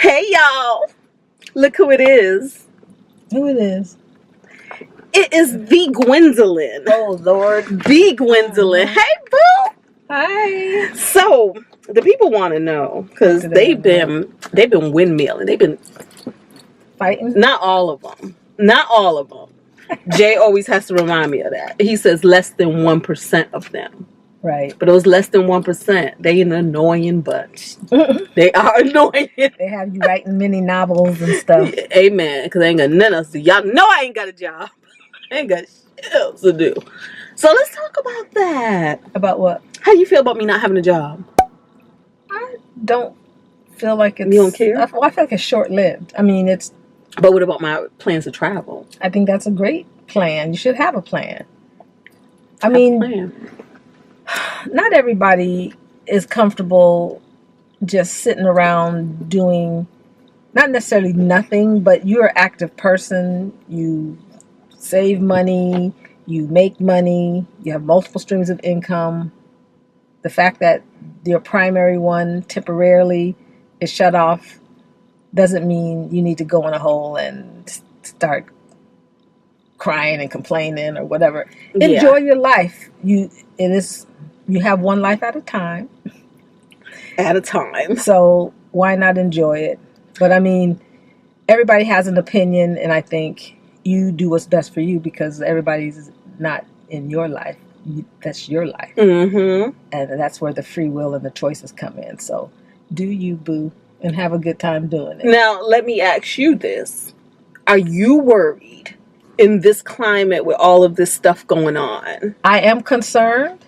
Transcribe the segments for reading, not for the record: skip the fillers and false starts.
Hey y'all, look who it is. Who it is? It is the Gwendolyn. Oh Lord. The Gwendolyn. Hey boo. Hi. So the people want to know because they've been windmilling. They've been fighting. Not all of them. Jay always has to remind me of that. He says less than 1% of them. Right. But those less than 1%, they an annoying bunch. They are annoying. They have you writing mini novels and stuff. Yeah, amen. Because they ain't got nothing else to do. Y'all know I ain't got a job. I ain't got shit else to do. So let's talk about that. About what? How do you feel about me not having a job? I don't feel like it's... You don't care? I feel like it's short-lived. I mean, it's... But what about my plans to travel? I think that's a great plan. You should have a plan. I mean, not everybody is comfortable just sitting around doing, not necessarily nothing, but you're an active person. You save money, you make money, you have multiple streams of income. The fact that your primary one temporarily is shut off doesn't mean you need to go in a hole and start crying and complaining or whatever. Yeah. Enjoy your life. You have one life at a time. So why not enjoy it? But I mean, everybody has an opinion, and I think you do what's best for you because everybody's not in your life. That's your life. Mm-hmm. And that's where the free will and the choices come in. So do you, boo, and have a good time doing it. Now, let me ask you this. Are you worried in this climate with all of this stuff going on? I am concerned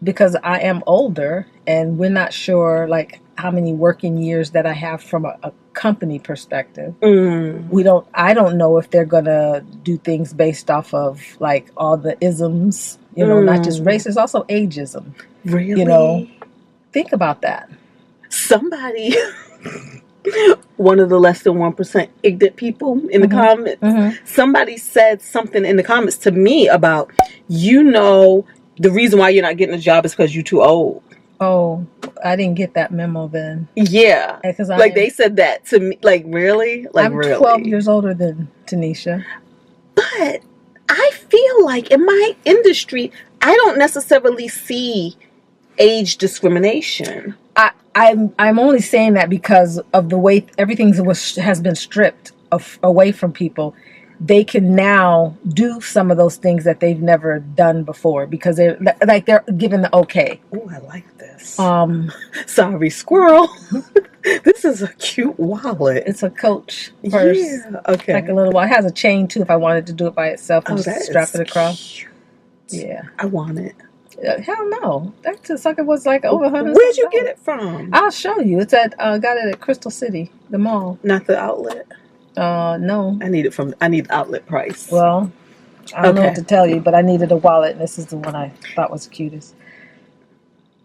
because I am older and we're not sure like how many working years that I have from a company perspective. I don't know if they're going to do things based off of like all the isms, not just race, it's also ageism. Really? Think about that. Somebody, one of the less than 1% ignorant people in the comments, somebody said something in the comments to me about, the reason why you're not getting a job is because you're too old. Oh, I didn't get that memo then. Yeah. Because they said that to me. Like, really? I'm 12 years older than Tinesha. But I feel like in my industry, I don't necessarily see age discrimination. I'm only saying that because of the way everything has been stripped away from people. They can now do some of those things that they've never done before because they're given the okay. Oh, I like this. Sorry, squirrel. This is a cute wallet. It's a Coach purse. Yeah, okay. Like a little wallet. It has a chain too if I wanted to do it by itself and just strap it across. Cute. Yeah. I want it. Hell no. That sucker was like over $100. Where'd you get it from? I'll show you. It's at got it at Crystal City, the mall. Not the outlet. No. I need the outlet price. Well, I don't know what to tell you, but I needed a wallet, and this is the one I thought was the cutest.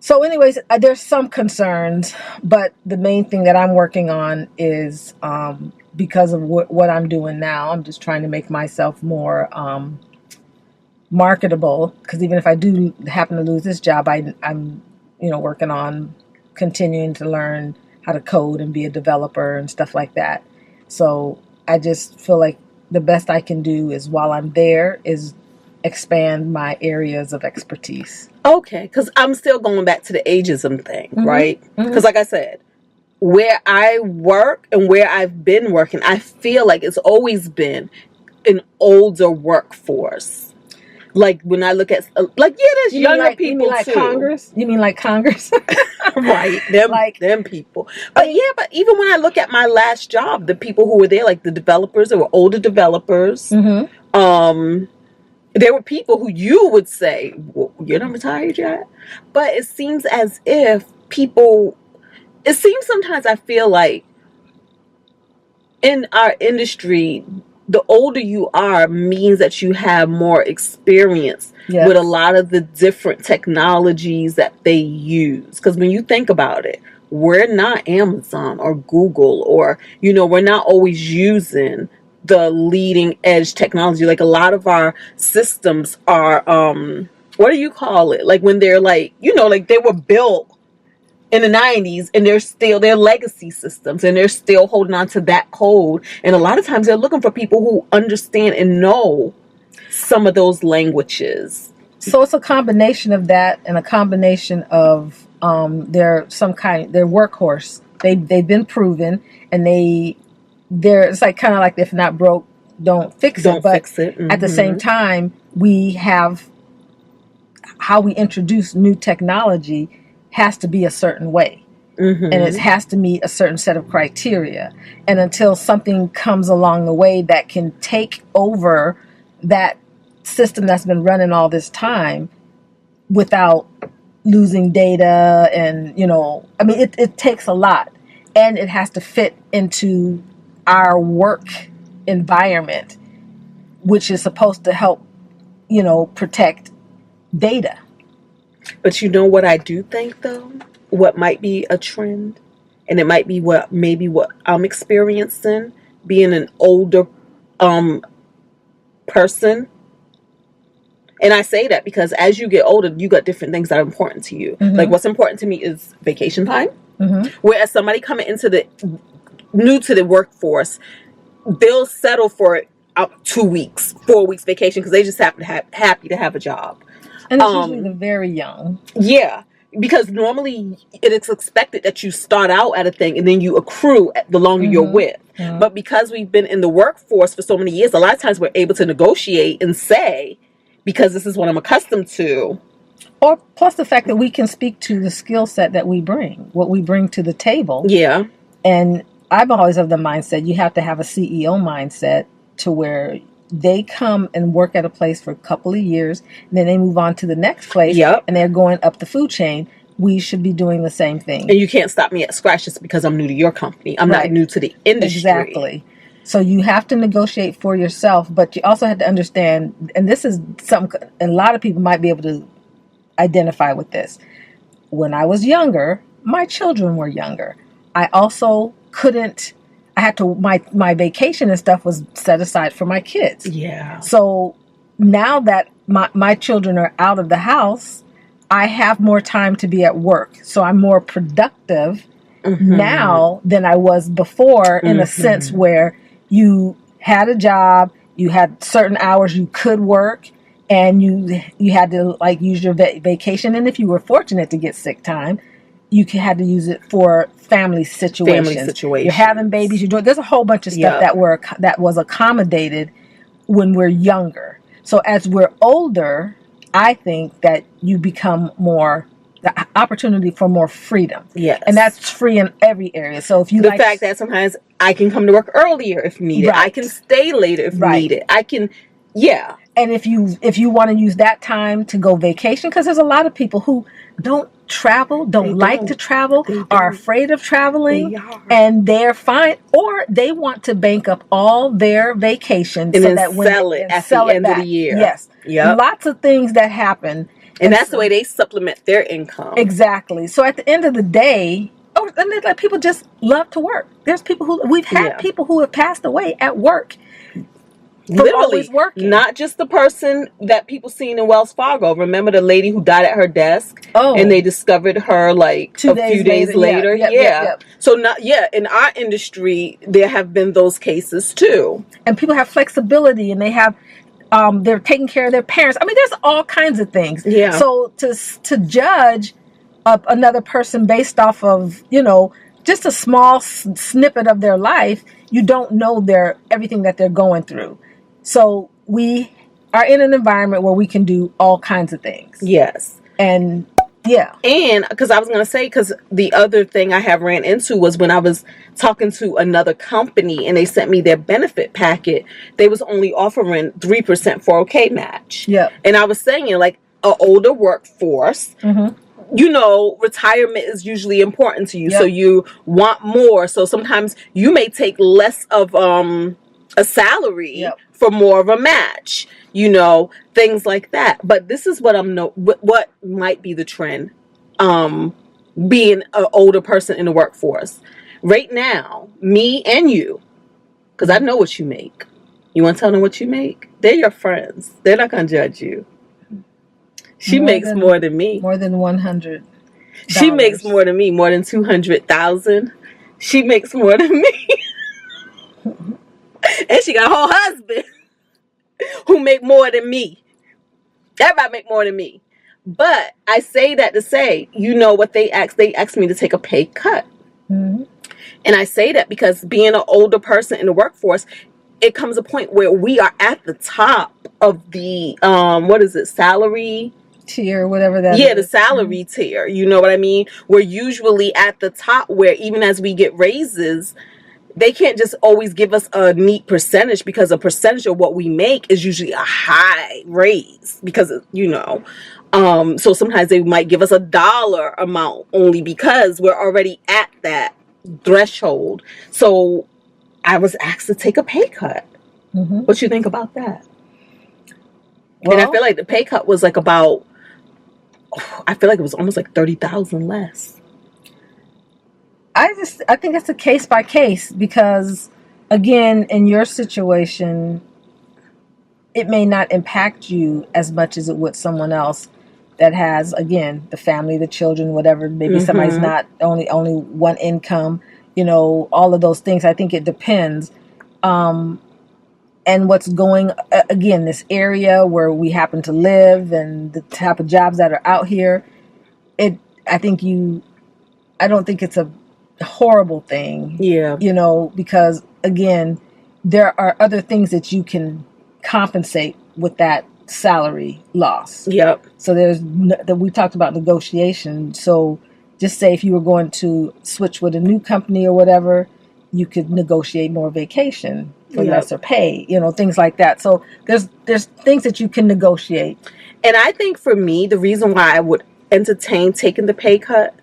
So anyways, there's some concerns, but the main thing that I'm working on is because of what I'm doing now, I'm just trying to make myself more marketable, because even if I do happen to lose this job, I'm working on continuing to learn how to code and be a developer and stuff like that. So I just feel like the best I can do is while I'm there is expand my areas of expertise. Okay, because I'm still going back to the ageism thing, right? Because like I said, where I work and where I've been working, I feel like it's always been an older workforce. Like when I look at, there's younger people you mean like too. Congress? You mean like Congress? Right, them people. But but even when I look at my last job, the people who were there, like the developers, there were older developers. There were people who you would say, well, you're not retired yet? But it seems as if sometimes I feel like in our industry, the older you are means that you have more experience with a lot of the different technologies that they use. Because when you think about it, we're not Amazon or Google or, we're not always using the leading edge technology. Like a lot of our systems are, what do you call it? Like when they're like, like they were built in the 90s, and they're still their legacy systems, and they're still holding on to that code. And a lot of times they're looking for people who understand and know some of those languages. So it's a combination of that and a combination of their workhorse. They've been proven, and it's like kind of like, if not broke, don't fix it. But fix it. At the same time, we have how we introduce new technology has to be a certain way. And it has to meet a certain set of criteria. And until something comes along the way that can take over that system that's been running all this time without losing data, and it takes a lot, and it has to fit into our work environment, which is supposed to help protect data. But you know what I do think, though, what might be a trend, and it might be what I'm experiencing being an older person. And I say that because as you get older, you got different things that are important to you. Like, what's important to me is vacation time. Whereas somebody coming into new to the workforce, they'll settle for 2 weeks, 4 weeks vacation because they just happen to happy to have a job. And it's usually the very young. Yeah, because normally it is expected that you start out at a thing and then you accrue the longer you're with. But because we've been in the workforce for so many years, a lot of times we're able to negotiate and say, because this is what I'm accustomed to. Or plus the fact that we can speak to the skill set that we bring, what we bring to the table. Yeah. And I've always had the mindset, you have to have a CEO mindset to where they come and work at a place for a couple of years, and then they move on to the next place, and they're going up the food chain. We should be doing the same thing. And you can't stop me at scratch just because I'm new to your company. I'm not new to the industry. Exactly. So you have to negotiate for yourself, but you also have to understand, and this is something a lot of people might be able to identify with this. When I was younger, my children were younger. I also my vacation and stuff was set aside for my kids. Yeah. So now that my children are out of the house, I have more time to be at work. So I'm more productive now than I was before, in a sense where you had a job, you had certain hours you could work, and you had to use your vacation. And if you were fortunate to get sick time, you had to use it for family situations. You're having babies. There's a whole bunch of stuff that was accommodated when we're younger. So as we're older, I think that you become the opportunity for more freedom. Yes. And that's free in every area. So if you the fact that sometimes I can come to work earlier if needed. I can stay later if needed. I can, And if you want to use that time to go vacation, because there's a lot of people who don't travel, don't like to travel, are afraid of traveling, and they're fine, or they want to bank up all their vacation and so that when sell it at the end of the year. Yes. Lots of things that happen. And that's the way they supplement their income. Exactly. So at the end of the day, and people just love to work. There's people we've had people who have passed away at work. Literally, not just the person that people seen in Wells Fargo. Remember the lady who died at her desk? And they discovered her a few days later. So in our industry, there have been those cases too. And people have flexibility, and they have they're taking care of their parents. I mean, there's all kinds of things. Yeah. So to judge another person based off of just a small snippet of their life, you don't know everything that they're going through. So we are in an environment where we can do all kinds of things. Yes. And and because I was going to say, because the other thing I have ran into was when I was talking to another company and they sent me their benefit packet, they was only offering 3% 401k match. Yeah. And I was saying, an older workforce, retirement is usually important to you. So you want more. So sometimes you may take less of a salary for more of a match, things like that. But this is what what might be the trend, being an older person in the workforce. Right now, me and you, because I know what you make. You want to tell them what you make? They're your friends. They're not going to judge you. She makes more than me. More than 100. She makes more than me, more than 200,000. She makes more than me. And she got a whole husband who make more than me. Everybody make more than me. But I say that to say, you know what they asked? They asked me to take a pay cut. Mm-hmm. And I say that because being an older person in the workforce, it comes a point where we are at the top of the, salary tier, whatever that is. The salary tier. You know what I mean? We're usually at the top where even as we get raises, they can't just always give us a neat percentage, because a percentage of what we make is usually a high raise because, so sometimes they might give us a dollar amount only because we're already at that threshold. So I was asked to take a pay cut. Mm-hmm. What you think about that? Well, and I feel like the pay cut was like it was almost like 30,000 less. I think it's a case by case, because again, in your situation, it may not impact you as much as it would someone else that has, again, the family, the children, whatever. Maybe mm-hmm. somebody's not only one income, all of those things. I think it depends. And what's going, again, this area where we happen to live and the type of jobs that are out here, I don't think it's a horrible thing. Yeah. Because again, there are other things that you can compensate with that salary loss. Yep. So we talked about negotiation. So just say if you were going to switch with a new company or whatever, you could negotiate more vacation for lesser pay, things like that. So there's things that you can negotiate. And I think for me, the reason why I would entertain taking the pay cut,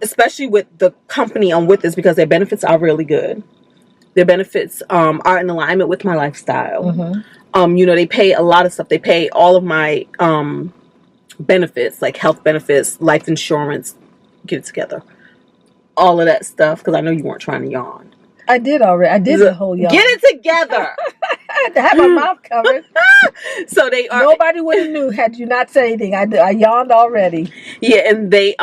especially with the company I'm with, is because their benefits are really good. Their benefits are in alignment with my lifestyle. Mm-hmm. They pay a lot of stuff. They pay all of my benefits, like health benefits, life insurance, get it together. All of that stuff, because I know you weren't trying to yawn. I did already. I did the whole yawn. Get it together. I had to have my mouth covered. So they are. Nobody would have knew had you not said anything. I yawned already. Yeah, and they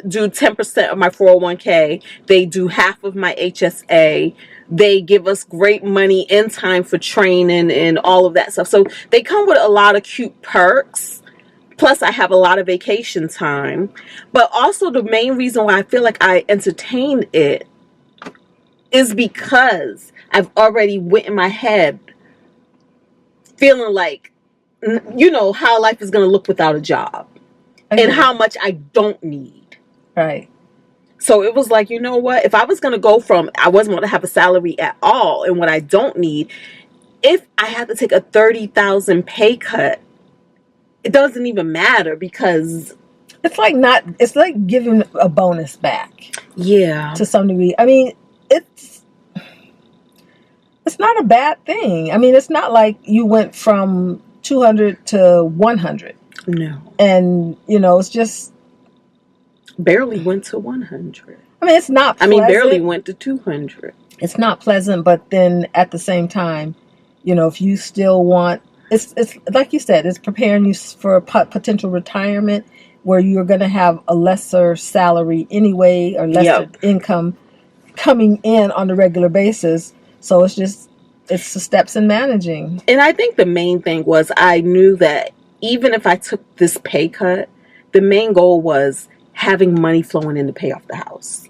do 10% of my 401k. They do half of my HSA. They give us great money in time for training and all of that stuff. So they come with a lot of cute perks. Plus, I have a lot of vacation time. But also the main reason why I feel like I entertain it is because I've already went in my head feeling like, how life is going to look without a job. Okay. And how much I don't need. Right. So it was like, you know what? If I was going to go from, I wasn't going to have a salary at all and what I don't need, if I had to take a 30,000 pay cut, it doesn't even matter, because it's like giving a bonus back. Yeah. To some degree. I mean, it's not a bad thing. I mean, it's not like you went from 200 to 100. No. And, it's just barely went to 100. I mean, it's not pleasant. Barely went to 200. It's not pleasant, but then at the same time, if you still want, it's like you said, it's preparing you for a potential retirement where you're going to have a lesser salary anyway, or lesser income coming in on a regular basis. So it's the steps in managing. And I think the main thing was I knew that even if I took this pay cut, the main goal was having money flowing in to pay off the house.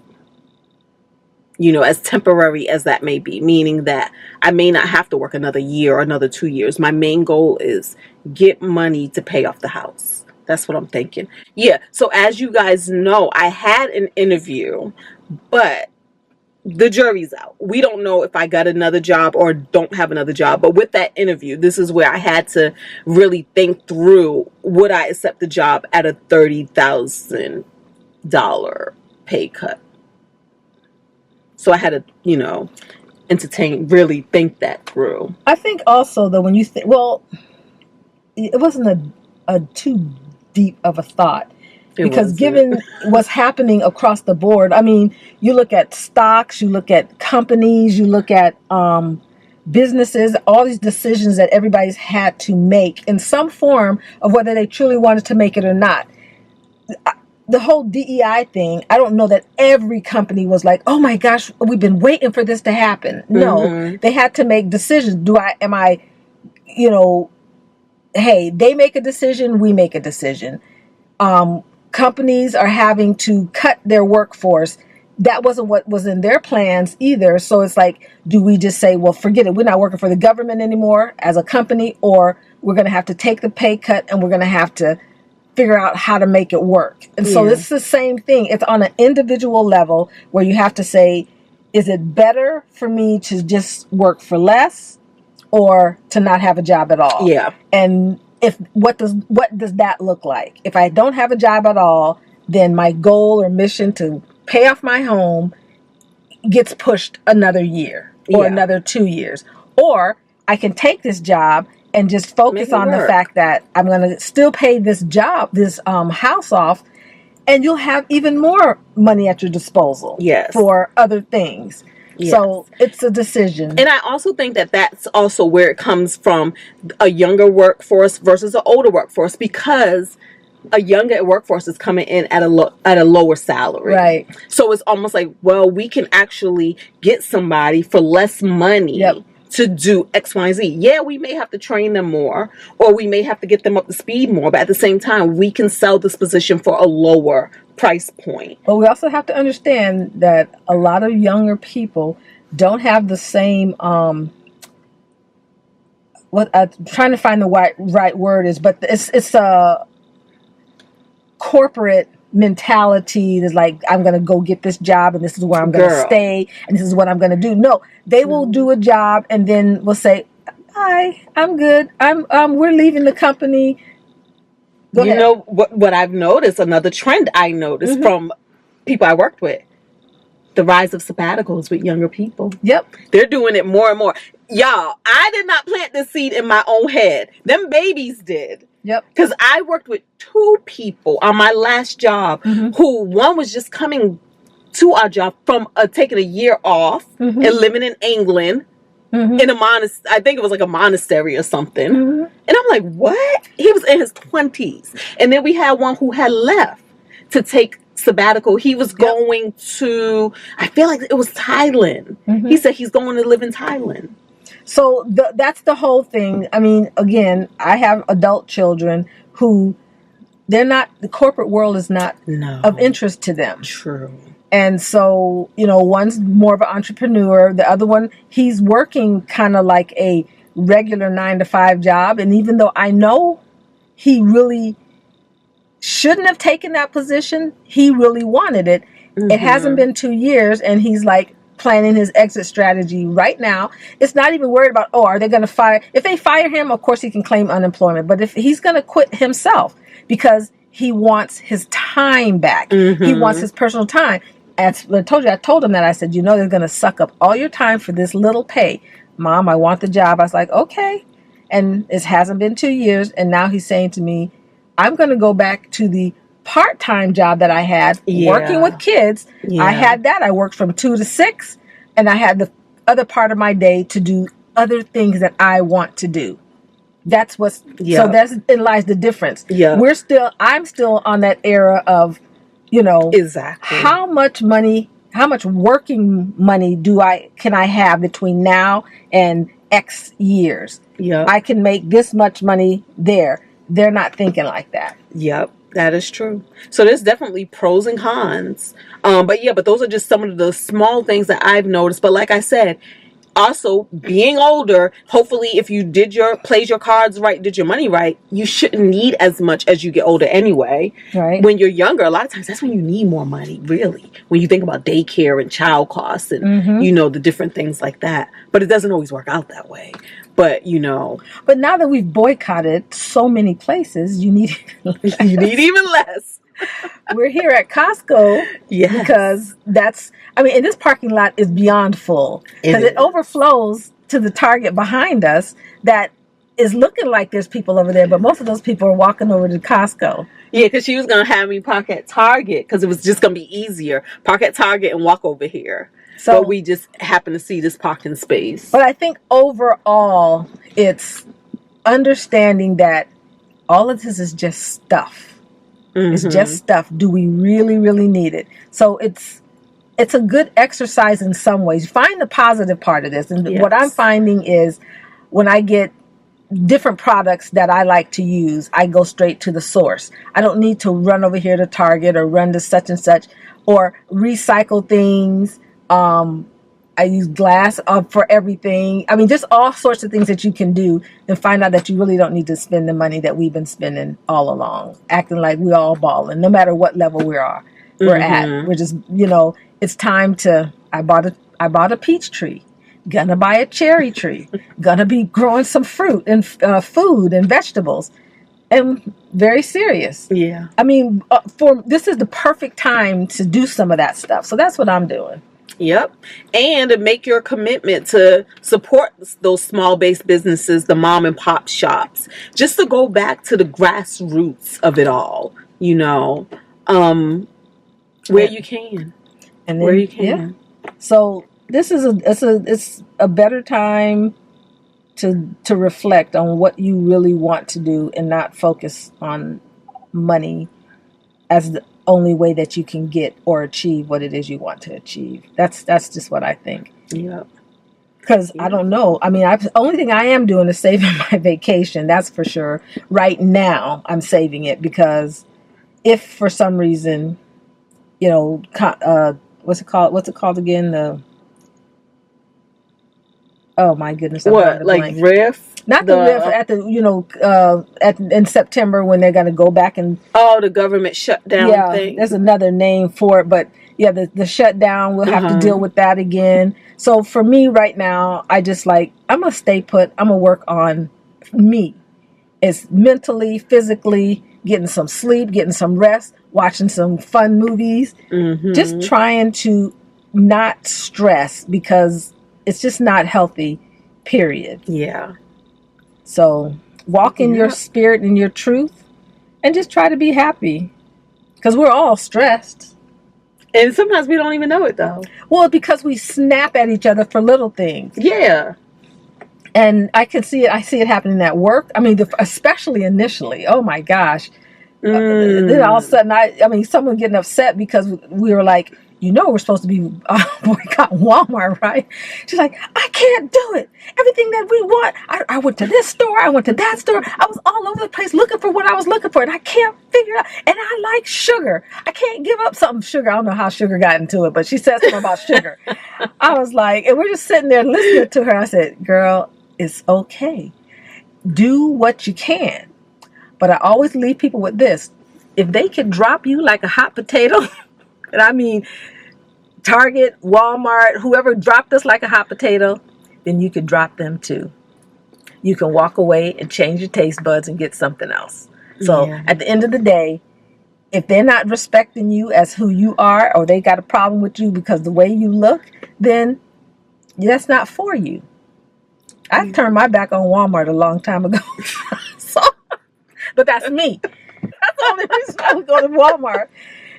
As temporary as that may be, meaning that I may not have to work another year or another 2 years. My main goal is get money to pay off the house. That's what I'm thinking. Yeah. So as you guys know, I had an interview, but the jury's out. We don't know if I got another job or don't have another job. But with that interview, this is where I had to really think through, would I accept the job at a $30,000 pay cut? So I had to, really think that through. I think also that when you think, it wasn't a too deep of a thought. Because given what's happening across the board, I mean, you look at stocks, you look at companies, you look at businesses, all these decisions that everybody's had to make in some form of whether they truly wanted to make it or not. the whole DEI thing, I don't know that every company was like, oh my gosh, we've been waiting for this to happen. No, they had to make decisions. Hey, they make a decision, we make a decision. Companies are having to cut their workforce. That wasn't what was in their plans either. So it's like, do we just say, well, forget it, we're not working for the government anymore as a company, or we're going to have to take the pay cut and we're going to have to figure out how to make it work. And so it's the same thing. It's on an individual level where you have to say, is it better for me to just work for less or to not have a job at all? Yeah. And what does that look like? If I don't have a job at all, then my goal or mission to pay off my home gets pushed another year or another 2 years. Or I can take this job and just focus on the fact that I'm going to still pay this house off, and you'll have even more money at your disposal for other things. Yes. So it's a decision. And I also think that that's also where it comes from, a younger workforce versus an older workforce, because a younger workforce is coming in at a lower salary. Right. So it's almost like, well, we can actually get somebody for less money to do X, Y, and Z. Yeah, we may have to train them more, or we may have to get them up to speed more, but at the same time, we can sell this position for a lower price point. But we also have to understand that a lot of younger people don't have the same, what I'm trying to find the right word is, but it's a corporate mentality. That's like, I'm going to go get this job and this is where I'm going to stay and this is what I'm going to do. No, they will do a job and then will say, bye, I'm good. We're leaving the company. Go ahead. You know what I've noticed, another trend I noticed from people I worked with, the rise of sabbaticals with younger people. Yep. They're doing it more and more. Y'all, I did not plant this seed in my own head. Them babies did. Yep. Because I worked with 2 people on my last job who, one was just coming to our job from taking a year off and living in England in a I think it was like a monastery or something. And I'm like, what? He was in his 20s. And then we had one who had left to take sabbatical. He was going to, I feel like it was Thailand. He said he's going to live in Thailand. So that's the whole thing. I mean, again, I have adult children who the corporate world is not of interest to them. True. And so, one's more of an entrepreneur. The other one, he's working kind of like a regular 9-to-5 job. And even though I know he really shouldn't have taken that position, he really wanted it. It hasn't been 2 years and he's like planning his exit strategy right now. It's not even worried about, are they going to fire? If they fire him, of course he can claim unemployment. But if he's going to quit himself because he wants his time back, he wants his personal time. As I told him that. I said, they're going to suck up all your time for this little pay. Mom, I want the job. I was like, okay. And it hasn't been 2 years. And now he's saying to me, I'm going to go back to the part-time job that I had working with kids. I had that. I worked from 2 to 6, and I had the other part of my day to do other things that I want to do. That's so it lies the difference. Yeah. I'm still on that era of, exactly how much working money can I have between now and X years? Yeah. I can make this much money there. They're not thinking like that. Yep. That is true. So there's definitely pros and cons. But those are just some of the small things that I've noticed. But like I said, also being older, hopefully if you plays your cards right, did your money right, you shouldn't need as much as you get older anyway. Right. When you're younger, a lot of times that's when you need more money, really. When you think about daycare and child costs and, the different things like that. But it doesn't always work out that way. But, But now that we've boycotted so many places, you need you need even less. We're here at Costco because and this parking lot is beyond full because it overflows to the Target behind us that is looking like there's people over there, but most of those people are walking over to Costco. Yeah, because she was going to have me park at Target because it was just going to be easier. Park at Target and walk over here. So but we just happen to see this parking space. But I think overall, it's understanding that all of this is just stuff. It's just stuff. Do we really, really need it? So it's a good exercise in some ways. Find the positive part of this. And what I'm finding is when I get different products that I like to use, I go straight to the source. I don't need to run over here to Target or run to such and such or recycle things. I use glass for everything. I mean, just all sorts of things that you can do and find out that you really don't need to spend the money that we've been spending all along, acting like we all balling, no matter what level we're at. We're just, it's time to, I bought a peach tree. Gonna buy a cherry tree, gonna be growing some fruit and food and vegetables, and very serious. Yeah. I mean, this is the perfect time to do some of that stuff. So that's what I'm doing. Yep. And to make your commitment to support those small-based businesses, the mom and pop shops, just to go back to the grassroots of it all, where you can. And then, where you can. Yeah. So this is it's a better time to reflect on what you really want to do and not focus on money as the only way that you can get or achieve what it is you want to achieve. That's just what I think. Yeah. Because I don't know. I mean, the only thing I am doing is saving my vacation. That's for sure. Right now, I'm saving it because if for some reason, what's it called? What's it called again? Oh my goodness! What, like RIF? Not the RIF at the in September when they're going to go back and the government shutdown thing. There's another name for it, but yeah, the shutdown. We'll have to deal with that again. So for me right now, I'm gonna stay put. I'm gonna work on me. It's mentally, physically, getting some sleep, getting some rest, watching some fun movies, just trying to not stress because it's just not healthy, period. Yeah. So walk in your spirit and your truth and just try to be happy because we're all stressed. And sometimes we don't even know it though. Well, because we snap at each other for little things. Yeah. And I can see it. I see it happening at work. I mean, especially initially. Oh my gosh. Then all of a sudden, someone getting upset because we were like, we're supposed to be boycott Walmart, right? She's like, I can't do it. Everything that we want. I went to this store. I went to that store. I was all over the place looking for what I was looking for, and I can't figure it out. And I like sugar. I can't give up something sugar. I don't know how sugar got into it, but she said something about sugar. I was like, and we're just sitting there listening to her. I said, girl, it's okay. Do what you can. But I always leave people with this. If they can drop you like a hot potato, and I mean, Target, Walmart, whoever dropped us like a hot potato, then you can drop them too. You can walk away and change your taste buds and get something else. So at the end of the day, if they're not respecting you as who you are, or they got a problem with you because the way you look, then that's not for you. I turned my back on Walmart a long time ago. But that's me. That's the only reason I would go to Walmart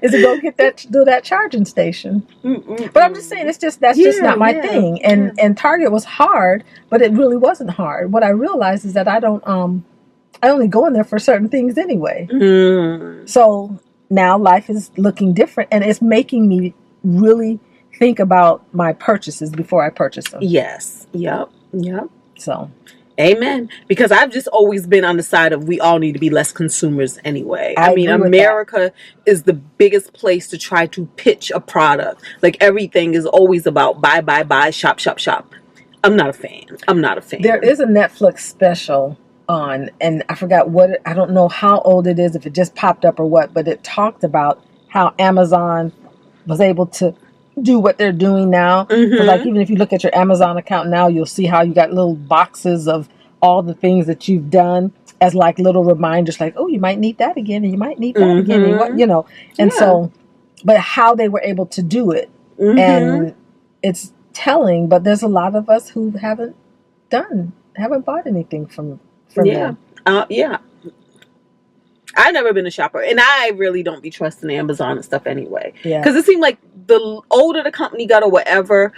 is to go do that charging station. But I'm just saying, that's just not my thing. And Target was hard, but it really wasn't hard. What I realized is that I only go in there for certain things anyway. So now life is looking different, and it's making me really think about my purchases before I purchase them. Yes. Yep. So. Amen. Because I've just always been on the side of we all need to be less consumers anyway. I mean, America is the biggest place to try to pitch a product. Like everything is always about buy, shop. I'm not a fan. There is a Netflix special on, and I forgot I don't know how old it is, if it just popped up or what, but it talked about how Amazon was able to do what they're doing now. Like even if you look at your Amazon account now, you'll see how you got little boxes of all the things that you've done as like little reminders, like, oh, you might need that again, and you might need that again, and so, but how they were able to do it, and it's telling. But there's a lot of us who haven't bought anything from them. I've never been a shopper, and I really don't be trusting Amazon and stuff anyway. Yeah. Because it seemed like the older the company got or whatever,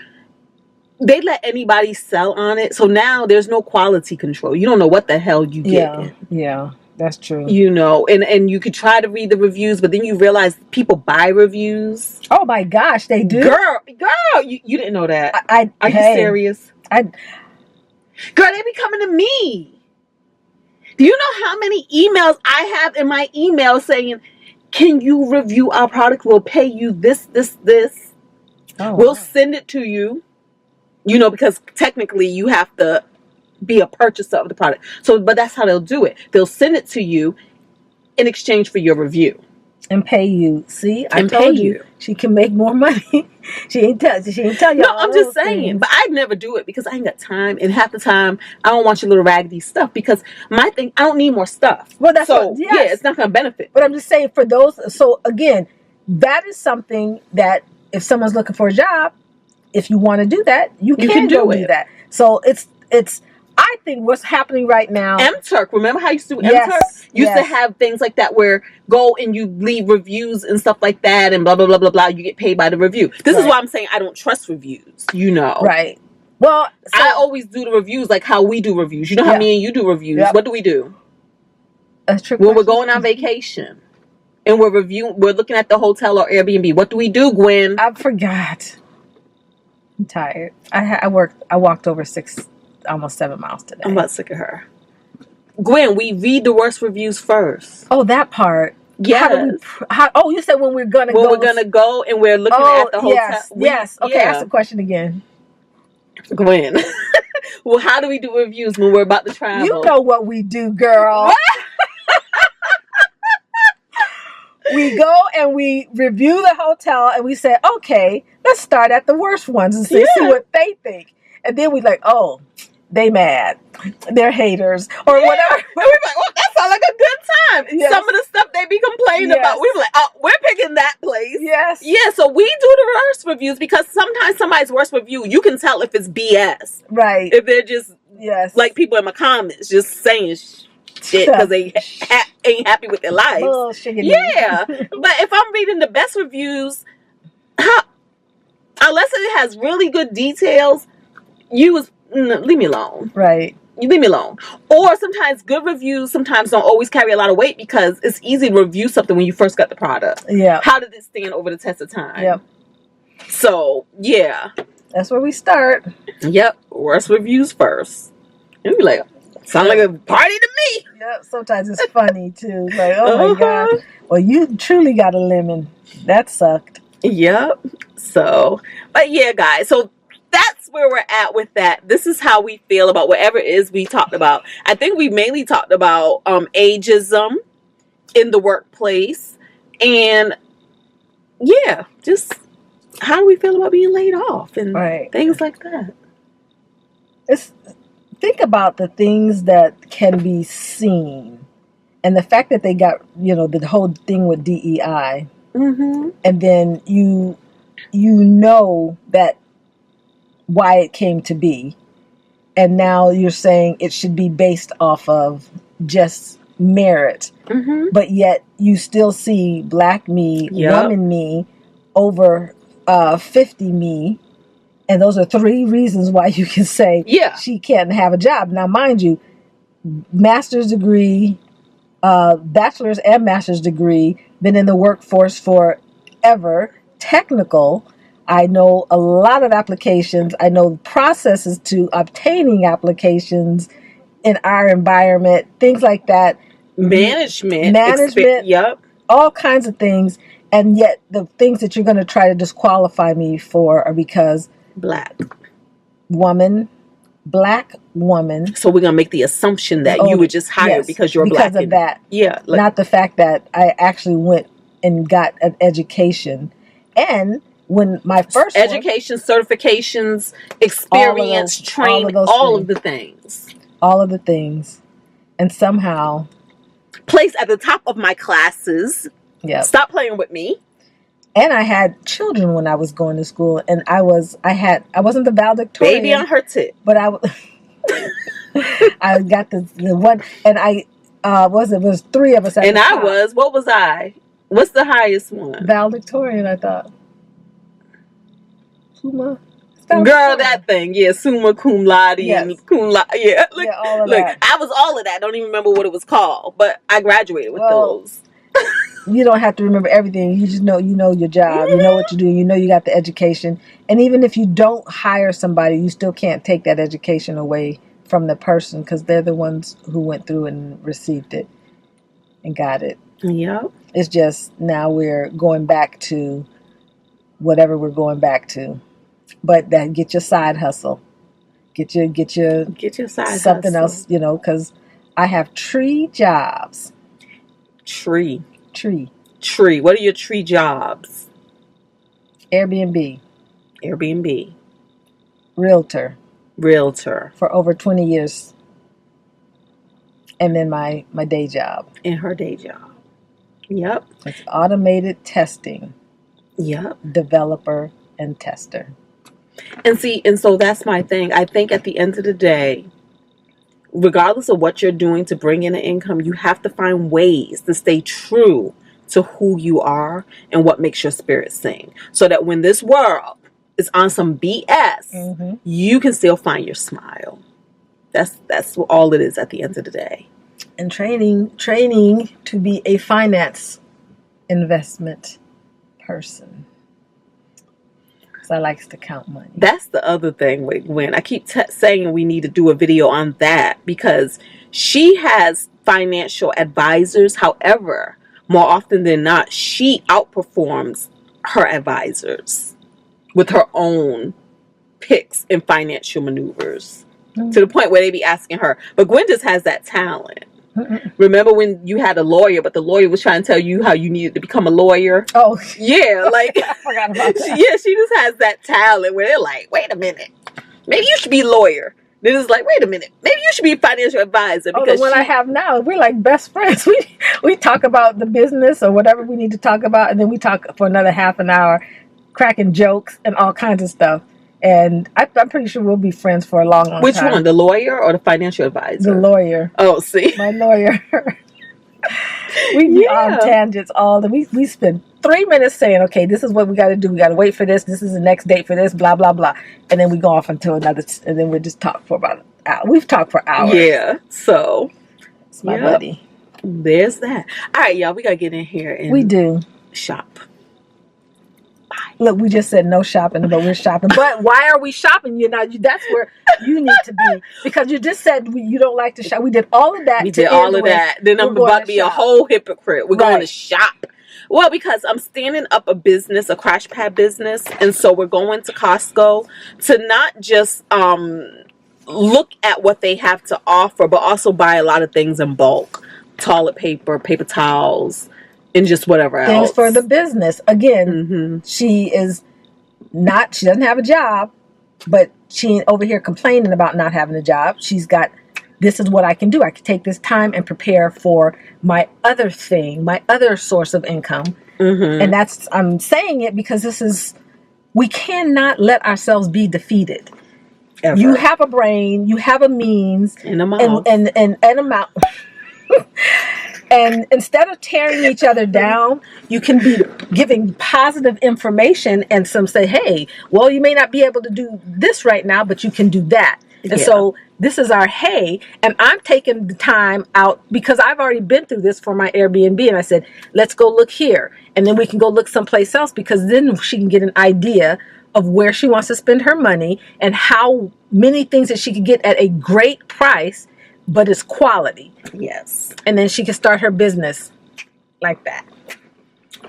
they let anybody sell on it. So now there's no quality control. You don't know what the hell you get. Yeah. That's true. And you could try to read the reviews, but then you realize people buy reviews. Oh my gosh, they do. Girl, you didn't know that. Are you serious? Girl, they be coming to me. Do you know how many emails I have in my email saying, can you review our product? We'll pay you this. We'll send it to you. Because technically you have to be a purchaser of the product. But that's how they'll do it. They'll send it to you in exchange for your review. And pay you. See, I told you she can make more money. She ain't tell you. No, I'm just saying. Things. But I never do it because I ain't got time. And half the time, I don't want your little raggedy stuff because my thing, I don't need more stuff. Well, that's it's not going to benefit. But I'm just saying for those. So again, that is something that if someone's looking for a job, if you want to do that, you can do that. So it's. I think what's happening right now. MTurk. Remember how you used to do MTurk? Used to have things like that where go and you leave reviews and stuff like that and blah, blah, blah, blah, blah. You get paid by the review. This is why I'm saying I don't trust reviews, Right. Well, I always do the reviews like how we do reviews. You know how me and you do reviews. Yep. What do we do? That's true. When we're going on vacation and we're looking at the hotel or Airbnb. What do we do, Gwen? I forgot. I'm tired. I walked over almost 7 miles today. I'm about sick of her. Gwen, we read the worst reviews first. Oh, that part. Yes. You said when we're gonna go. When we're gonna go and we're looking at the hotel. Yes. Okay, ask the question again. Gwen. Well, how do we do reviews when we're about to travel? You know what we do, girl. We go and we review the hotel and we say, okay, let's start at the worst ones and see what they think. And then we like, oh, they mad. They're haters. Or whatever. And we're like, oh, that sounds like a good time. Yes. Some of the stuff they be complaining about. We're like, oh, we're picking that place. Yes. Yeah, so we do the worst reviews because sometimes somebody's worst review, you can tell if it's BS. Right. If they're just like people in my comments just saying shit because they ain't happy with their lives. Bullshit. Yeah. But if I'm reading the best reviews, unless it has really good details, leave me alone. Right. You leave me alone. Or sometimes good reviews sometimes don't always carry a lot of weight because it's easy to review something when you first got the product. Yeah. How did it stand over the test of time? Yep. So, yeah. That's where we start. Yep. Worst reviews first. And be like, sound like a party to me. Yep. Sometimes it's funny too. Like, oh my God. Well, you truly got a lemon. That sucked. Yep. So, but yeah, guys. So, that's where we're at with that. This is how we feel about whatever it is we talked about. I think we mainly talked about ageism in the workplace. And yeah, just how do we feel about being laid off and things like that. Think about the things that can be seen. And the fact that they got, the whole thing with DEI. Mm-hmm. And then you know that why it came to be, and now you're saying it should be based off of just merit, but yet you still see black me, woman me, over 50 me, and those are 3 reasons why you can say she can't have a job. Now, mind you, master's degree, bachelor's and master's degree, been in the workforce forever, technical. I know a lot of applications. I know processes to obtaining applications in our environment, things like that. Management. Yep. All kinds of things. And yet the things that you're going to try to disqualify me for are because black woman. So we're going to make the assumption that you were just hired because you're black. Because of that. Yeah. Not the fact that I actually went and got an education. And when my first education, certifications, experience, training, all of the things. All of the things. And somehow placed at the top of my classes. Yeah. Stop playing with me. And I had children when I was going to school, and I wasn't the valedictorian. Baby on her tip. But I got the one, and it was 3 of us at and the top. What was I? What's the highest one? Valedictorian, I thought. Puma? Girl, that thing. Yeah, summa cum laude and cum laude. Yeah, all of that. I was all of that. I don't even remember what it was called, but I graduated with those. You don't have to remember everything. You just know, your job. You know what you do. You know you got the education. And even if you don't hire somebody, you still can't take that education away from the person because they're the ones who went through and received it and got it. Yep. It's just now we're going back to whatever we're going back to. But that get your side hustle. Get your side something hustle. Else, because I have 3 jobs. Tree. What are your 3 jobs? Airbnb. Realtor. For over 20 years. And then my day job. And her day job. Yep. It's automated testing. Yep. Developer and tester. And so that's my thing. I think at the end of the day, regardless of what you're doing to bring in an income, you have to find ways to stay true to who you are and what makes your spirit sing. So that when this world is on some BS, you can still find your smile. That's all it is at the end of the day. And training to be a finance investment person. I likes to count money. That's the other thing with Gwen. I keep saying we need to do a video on that because she has financial advisors. However, more often than not, she outperforms her advisors with her own picks and financial maneuvers to the point where they be asking her. But Gwen just has that talent. Remember when you had a lawyer, but the lawyer was trying to tell you how you needed to become a lawyer? Oh, yeah, like I forgot about that. Yeah, she just has that talent where they're like, wait a minute, maybe you should be a lawyer. Then it's like, wait a minute, maybe you should be a financial advisor. Because the one I have now, we're like best friends. We talk about the business or whatever we need to talk about, and then we talk for another half an hour, cracking jokes and all kinds of stuff. And I'm pretty sure we'll be friends for a long time. Which one, the lawyer or the financial advisor? The lawyer. Oh, see, my lawyer. We be on tangents all the. We spend 3 minutes saying, okay, this is what we got to do. We got to wait for this. This is the next date for this. Blah blah blah. And then we go off until another, and then we just talk for about an hour. We've talked for hours. Yeah. So it's my buddy. There's that. All right, y'all. We gotta get in here and we do shop. Look, we just said no shopping, but we're shopping. But why are we shopping? That's where you need to be. Because you just said you don't like to shop. We did all of that. Then I'm about to be a whole hypocrite. We're going to shop. Well, because I'm standing up a business, a crash pad business. And so we're going to Costco to not just look at what they have to offer, but also buy a lot of things in bulk. Toilet paper, paper towels, and just whatever else. Things for the business. Again, she doesn't have a job, but she ain't over here complaining about not having a job. She's got, this is what I can do. I can take this time and prepare for my other thing, my other source of income. And I'm saying it because we cannot let ourselves be defeated. Ever. You have a brain, you have a means, and a mouth. And a mouth. And instead of tearing each other down, you can be giving positive information and some say, hey, well, you may not be able to do this right now, but you can do that. And so this is our hey, and I'm taking the time out because I've already been through this for my Airbnb. And I said, let's go look here. And then we can go look someplace else because then she can get an idea of where she wants to spend her money and how many things that she could get at a great price, but it's quality. Yes. And then she can start her business like that.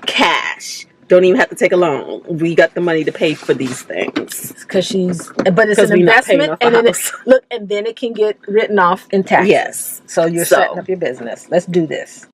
Cash. Don't even have to take a loan. We got the money to pay for these things. But it's an investment. And then and then it can get written off in taxes. Yes. So you're setting up your business. Let's do this.